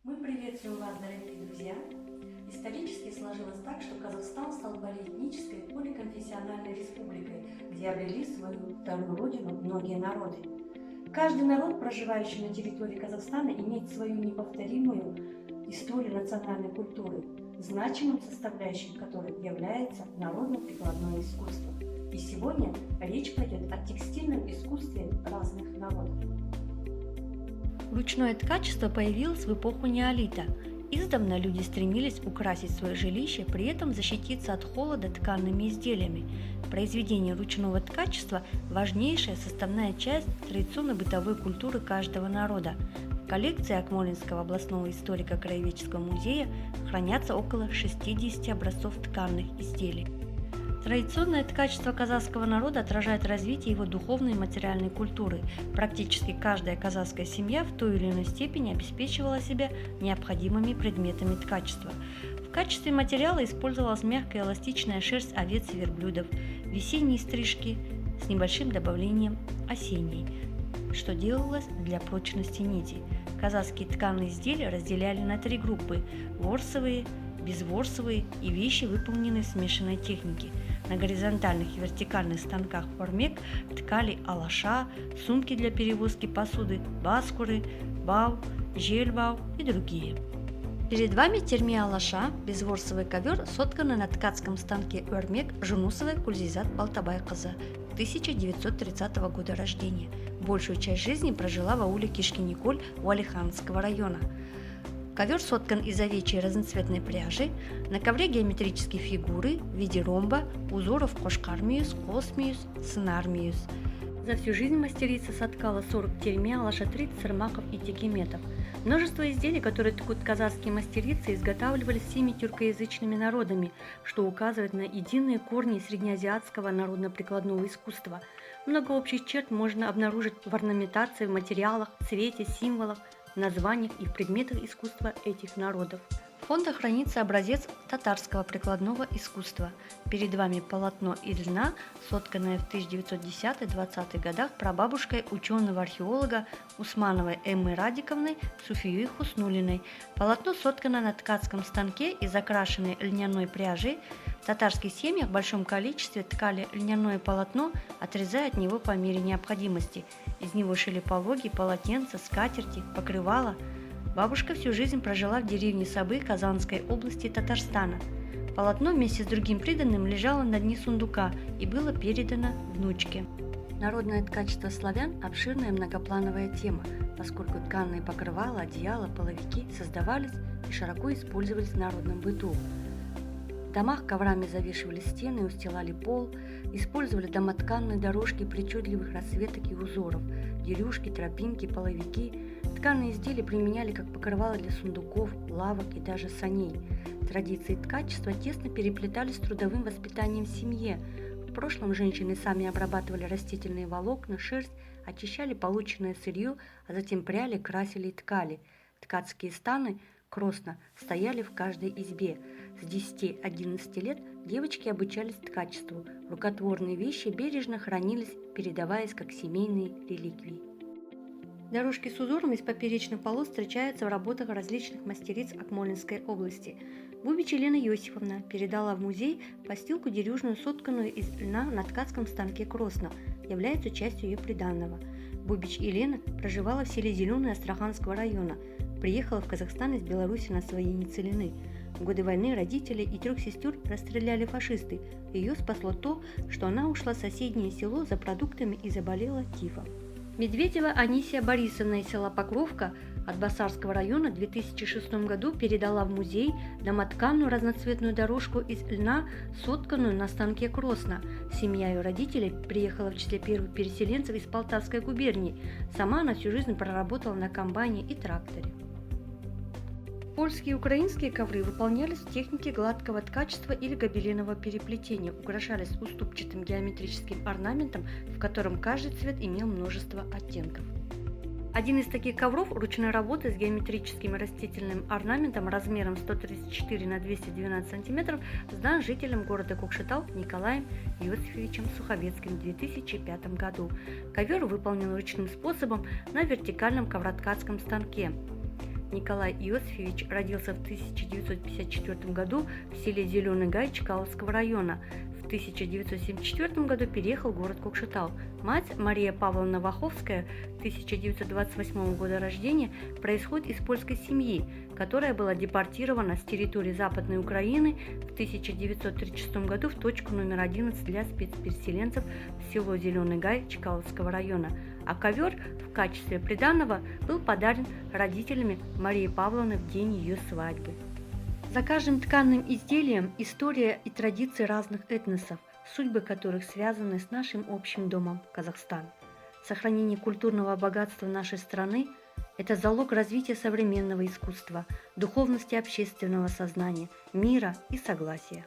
Мы приветствуем вас, дорогие друзья! Исторически сложилось так, что Казахстан стал полиэтнической, поликонфессиональной республикой, где обрели свою вторую родину многие народы. Каждый народ, проживающий на территории Казахстана, имеет свою неповторимую историю национальной культуры, значимым составляющим которой является народно-прикладное искусство. И сегодня речь пойдет о текстильном искусстве разных народов. Ручное ткачество появилось в эпоху неолита. Издавна люди стремились украсить свое жилище, при этом защититься от холода тканными изделиями. Произведение ручного ткачества – важнейшая составная часть традиционной бытовой культуры каждого народа. В коллекции Акмолинского областного историко-краеведческого музея хранятся около 60 образцов тканных изделий. Традиционное ткачество казахского народа отражает развитие его духовной и материальной культуры. Практически каждая казахская семья в той или иной степени обеспечивала себя необходимыми предметами ткачества. В качестве материала использовалась мягкая эластичная шерсть овец и верблюдов, весенние стрижки с небольшим добавлением осенней, что делалось для прочности нити. Казахские тканые изделия разделяли на три группы – ворсовые, безворсовые и вещи, выполненные в смешанной технике. На горизонтальных и вертикальных станках ормек ткали алаша, сумки для перевозки посуды, баскуры, бау, жельбау и другие. Перед вами терми алаша, безворсовый ковер, сотканный на ткацком станке ормек Жунусовой Кульзизат Балтабайқызы, 1930 года рождения. Большую часть жизни прожила в ауле Кишкениколь Уалиханского района. Ковер соткан из овечьей разноцветной пряжи, на ковре геометрические фигуры в виде ромба, узоров кошкармиюс, космиюс, сынармиюс. За всю жизнь мастерица соткала 40 терми, алаша 30 сырмаков и текеметов. Множество изделий, которые ткут казахские мастерицы, изготавливались всеми тюркоязычными народами, что указывает на единые корни среднеазиатского народно-прикладного искусства. Много общих черт можно обнаружить в орнаментации, в материалах, цвете, символах, названиях и в предметах искусства этих народов. В фондах хранится образец татарского прикладного искусства. Перед вами полотно из льна, сотканное в 1910-20-х годах прабабушкой ученого-археолога Усмановой Эммы Радиковной Суфией Хуснуллиной. Полотно соткано на ткацком станке из окрашенной льняной пряжи. В татарских семьях в большом количестве ткали льняное полотно, отрезая от него по мере необходимости. Из него шили пологи, полотенца, скатерти, покрывала. Бабушка всю жизнь прожила в деревне Сабы Казанской области Татарстана. Полотно вместе с другим приданым лежало на дне сундука и было передано внучке. Народное ткачество славян – обширная многоплановая тема, поскольку тканые покрывала, одеяла, половики создавались и широко использовались в народном быту. В домах коврами завешивали стены, устилали пол, использовали домотканные дорожки причудливых расцветок и узоров, дерюшки, тропинки, половики. Тканые изделия применяли как покрывало для сундуков, лавок и даже саней. Традиции ткачества тесно переплетались с трудовым воспитанием в семье. В прошлом женщины сами обрабатывали растительные волокна, шерсть, очищали полученное сырье, а затем пряли, красили и ткали. Ткацкие станы Кросна стояли в каждой избе. С 10-11 лет девочки обучались ткачеству. Рукотворные вещи бережно хранились, передаваясь как семейные реликвии. Дорожки с узором из поперечных полос встречаются в работах различных мастериц Акмолинской области. Бубич Елена Йосифовна передала в музей постилку дерюжную, сотканную из льна на ткацком станке Кросна, является частью ее приданного. Бубич Елена проживала в селе Зеленое Астраханского района, приехала в Казахстан из Беларуси на своей инициалины. В годы войны родителей и 3 сестер расстреляли фашисты. Ее спасло то, что она ушла в соседнее село за продуктами и заболела тифом. Медведева Анисия Борисовна из села Покровка от Басарского района в 2006 году передала в музей домотканную разноцветную дорожку из льна, сотканную на станке Кросна. Семья ее родителей приехала в числе первых переселенцев из Полтавской губернии. Сама она всю жизнь проработала на комбайне и тракторе. Польские и украинские ковры выполнялись в технике гладкого ткачества или гобеленового переплетения, украшались уступчатым геометрическим орнаментом, в котором каждый цвет имел множество оттенков. Один из таких ковров ручной работы с геометрическим растительным орнаментом размером 134 на 212 см сдан жителям города Кокшетау Николаем Иосифовичем Суховецким в 2005 году. Ковер выполнен ручным способом на вертикальном ковроткацком станке. Николай Иосифович родился в 1954 году в селе Зеленый Гай Чкаловского района. В 1974 году переехал в город Кокшетау. Мать Мария Павловна Ваховская, 1928 года рождения, происходит из польской семьи, которая была депортирована с территории Западной Украины в 1936 году в точку номер 11 для спецпереселенцев в село Зеленый Гай Чкаловского района, а ковер в качестве приданого был подарен родителями Марии Павловны в день ее свадьбы. За каждым тканным изделием история и традиции разных этносов, судьбы которых связаны с нашим общим домом Казахстан. Сохранение культурного богатства нашей страны – это залог развития современного искусства, духовности общественного сознания, мира и согласия.